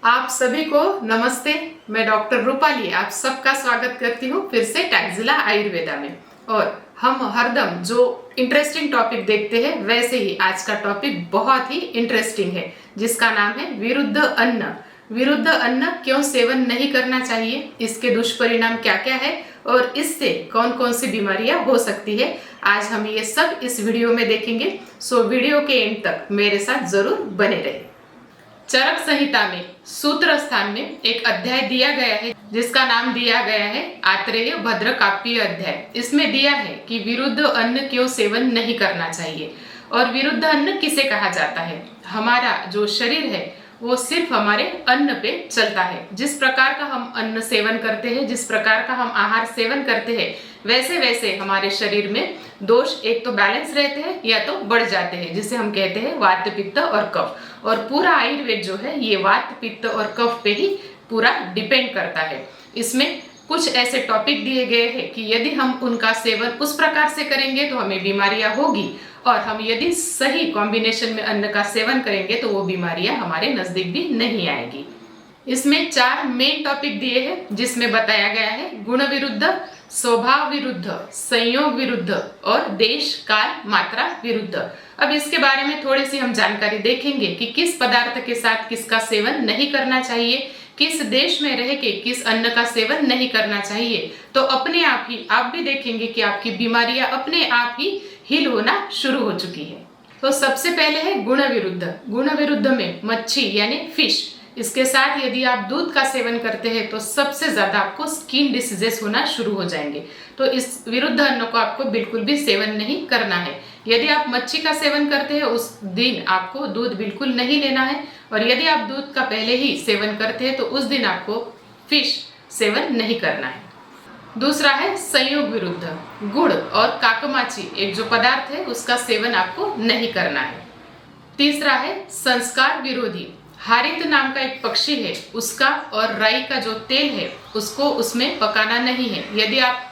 आप सभी को नमस्ते। मैं डॉक्टर रूपाली आप सबका स्वागत करती हूँ फिर से टैक्जिला आयुर्वेदा में। और हम हरदम जो इंटरेस्टिंग टॉपिक देखते हैं वैसे ही आज का टॉपिक बहुत ही इंटरेस्टिंग है, जिसका नाम है विरुद्ध अन्न। विरुद्ध अन्न क्यों सेवन नहीं करना चाहिए, इसके दुष्परिणाम क्या क्या है और इससे कौन कौन सी बीमारियां हो सकती है, आज हम ये सब इस वीडियो में देखेंगे। सो वीडियो के एंड तक मेरे साथ जरूर बने रहे। चरक संहिता में सूत्र स्थान में एक अध्याय दिया गया है जिसका नाम दिया गया है आत्रेय भद्र काप्य अध्याय। इसमें दिया है कि विरुद्ध अन्न क्यों सेवन नहीं करना चाहिए और विरुद्ध अन्न किसे कहा जाता है। हमारा जो शरीर है वो सिर्फ हमारे अन्न पे चलता है। जिस प्रकार का हम अन्न सेवन करते हैं, जिस प्रकार का हम आहार सेवन करते हैं, वैसे वैसे हमारे शरीर में दोष एक तो बैलेंस रहते हैं या तो बढ़ जाते हैं, जिसे हम कहते हैं वात पित्त और कफ। और पूरा आयुर्वेद जो है ये वात पित्त और कफ पे ही पूरा डिपेंड करता है। इसमें कुछ ऐसे टॉपिक दिए गए हैं कि यदि हम उनका सेवन उस प्रकार से करेंगे तो हमें बीमारियां होगी, और हम यदि सही कॉम्बिनेशन में अन्न का सेवन करेंगे तो वो बीमारियां हमारे नजदीक भी नहीं आएगी। इसमें 4 मेन टॉपिक दिए हैं जिसमें बताया गया है गुण विरुद्ध, स्वभाव विरुद्ध, संयोग विरुद्ध और देश काल मात्रा विरुद्ध। अब इसके बारे में थोड़ी सी हम जानकारी देखेंगे कि किस पदार्थ के साथ किसका सेवन नहीं करना चाहिए, किस देश में रह के किस अन्न का सेवन नहीं करना चाहिए। तो अपने आप ही आप भी देखेंगे कि आपकी बीमारियां अपने आप ही हील होना शुरू हो चुकी है। तो सबसे पहले है गुण विरुद्ध। गुण विरुद्ध में मच्छी यानी फिश, इसके साथ यदि आप दूध का सेवन करते हैं तो सबसे ज्यादा आपको स्किन डिसीजेस होना शुरू हो जाएंगे। तो इस विरुद्ध अन्न को आपको बिल्कुल भी सेवन नहीं करना है। यदि आप मच्छी का सेवन करते हैं उस दिन आपको दूध बिल्कुल नहीं लेना है, और यदि आप दूध का पहले ही सेवन करते हैं तो उस दिन आपको फिश सेवन नहीं करना है। दूसरा है संयोग विरुद्ध। गुड़ और काकमाची एक जो पदार्थ है उसका सेवन आपको नहीं करना है। तीसरा है संस्कार विरोधी। हारित नाम का एक पक्षी है, उसका और राई का जो तेल है उसको उसमें पकाना नहीं है। यदि आप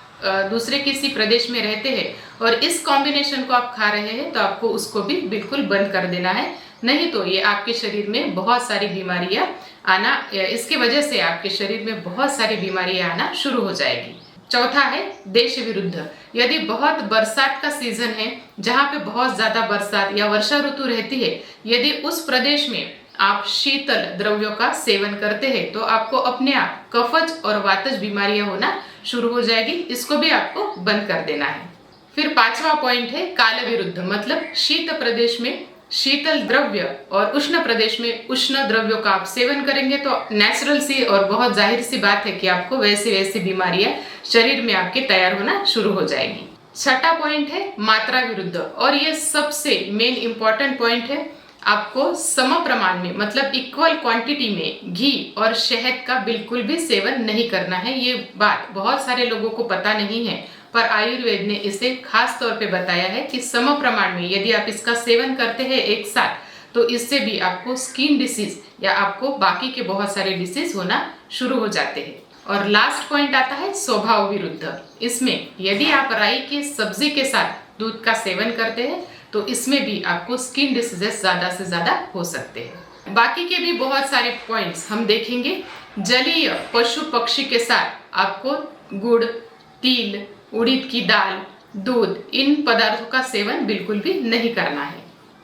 दूसरे किसी प्रदेश में रहते हैं और इस कॉम्बिनेशन को आप खा रहे हैं तो आपको उसको भी बिल्कुल बंद कर देना है, नहीं तो ये आपके शरीर में बहुत सारी बीमारियां आना, इसकी वजह से आपके शरीर में बहुत सारी बीमारियां आना शुरू हो जाएगी। चौथा है देश विरुद्ध। यदि बहुत बरसात का सीजन है जहाँ पे बहुत ज्यादा बरसात या वर्षा ऋतु रहती है, यदि उस प्रदेश में आप शीतल द्रव्यों का सेवन करते हैं तो आपको अपने आप कफज और वातज बीमारियां होना शुरू हो जाएगी। इसको भी आपको बंद कर देना है। फिर 5वां पॉइंट है काल विरुद्ध, मतलब शीत प्रदेश में शीतल द्रव्य और उष्ण प्रदेश में उष्ण द्रव्यों का आप सेवन करेंगे तो नेचुरल सी और बहुत जाहिर सी बात है कि आपको वैसी वैसी बीमारियां शरीर में आपके तैयार होना शुरू हो जाएगी। 6वां पॉइंट है मात्रा विरुद्ध, और ये सबसे मेन इंपॉर्टेंट पॉइंट है। आपको सम प्रमाण में, मतलब इक्वल क्वांटिटी में घी और शहद का बिल्कुल भी सेवन नहीं करना है। ये बात बहुत सारे लोगों को पता नहीं है, पर आयुर्वेद ने इसे खास तौर पे बताया है कि सम प्रमाण में यदि आप इसका सेवन करते हैं एक साथ तो इससे भी आपको स्किन डिसीज या आपको बाकी के बहुत सारे डिसीज होना शुरू हो जाते हैं। और लास्ट पॉइंट आता है स्वभाव विरुद्ध। इसमें यदि आप राई की सब्जी के साथ दूध का सेवन करते हैं तो इसमें भी आपको स्किन डिसीजेस ज्यादा से ज्यादा हो सकते हैं। बाकी के भी बहुत सारे पॉइंट्स हम देखेंगे। जलीय पशु पक्षी के साथ आपको गुड़, तिल, उड़द की दाल, दूध, इन पदार्थों का सेवन बिल्कुल भी नहीं करना है।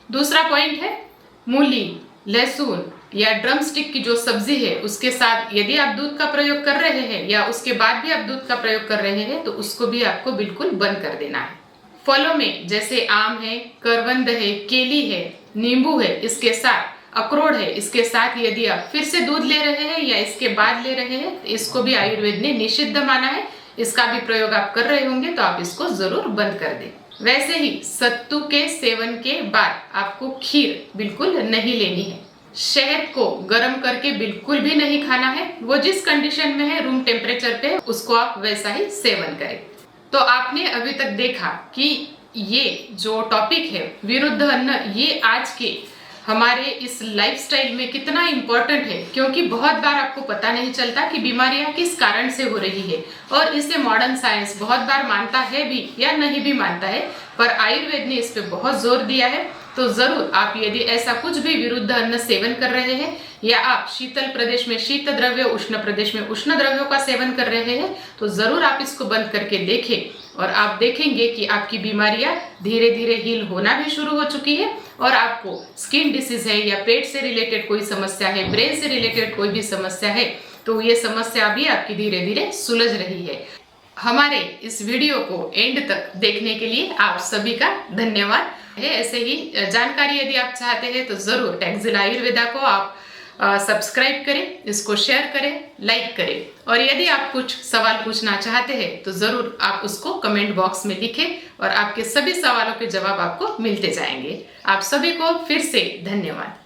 दूसरा पॉइंट है मूली, लहसुन या ड्रम स्टिक की जो सब्जी है उसके साथ यदि आप दूध का प्रयोग कर रहे हैं या उसके बाद भी आप दूध का प्रयोग कर रहे हैं तो उसको भी आपको बिल्कुल बंद कर देना है। फलों में जैसे आम है, करवंद है, केली है, नींबू है, इसके साथ अखरोट है, इसके साथ यदि आप फिर से दूध ले रहे हैं या इसके बाद ले रहे हैं तो इसको भी आयुर्वेद ने निषिद्ध माना है। इसका भी प्रयोग आप कर रहे होंगे तो आप इसको जरूर बंद कर दें। वैसे ही सत्तू के सेवन के बाद आपको खीर बिल्कुल नहीं लेनी है। शहद को गर्म करके बिल्कुल भी नहीं खाना है। वो जिस कंडीशन में है रूम टेम्परेचर पे उसको आप वैसा ही सेवन करें। तो आपने अभी तक देखा कि ये जो टॉपिक है विरुद्ध अन्न, ये आज के हमारे इस लाइफस्टाइल में कितना इम्पोर्टेंट है, क्योंकि बहुत बार आपको पता नहीं चलता कि बीमारियां किस कारण से हो रही है, और इसे मॉडर्न साइंस बहुत बार मानता है भी या नहीं भी मानता है, पर आयुर्वेद ने इस पे बहुत जोर दिया है। तो जरूर आप यदि ऐसा कुछ भी विरुद्ध अन्न सेवन कर रहे हैं या आप शीतल प्रदेश में शीत द्रव्य, उष्ण प्रदेश में उष्ण द्रव्यों का सेवन कर रहे हैं तो जरूर आप इसको बंद करके देखें और आप देखेंगे कि आपकी बीमारियां धीरे धीरे हील होना भी शुरू हो चुकी है और आपको स्किन डिसीज है या पेट से रिलेटेड कोई समस्या है, ब्रेन से रिलेटेड कोई भी समस्या है तो ये समस्या भी आपकी धीरे धीरे सुलझ रही है। हमारे इस वीडियो को एंड तक देखने के लिए आप सभी का धन्यवाद है। ऐसे ही जानकारी यदि आप चाहते हैं तो जरूर टैक्जिला आयुर्वेदा को आप सब्सक्राइब करें, इसको शेयर करें, लाइक करें और यदि आप कुछ सवाल पूछना चाहते हैं तो जरूर आप उसको कमेंट बॉक्स में लिखें और आपके सभी सवालों के जवाब आपको मिलते जाएंगे। आप सभी को फिर से धन्यवाद।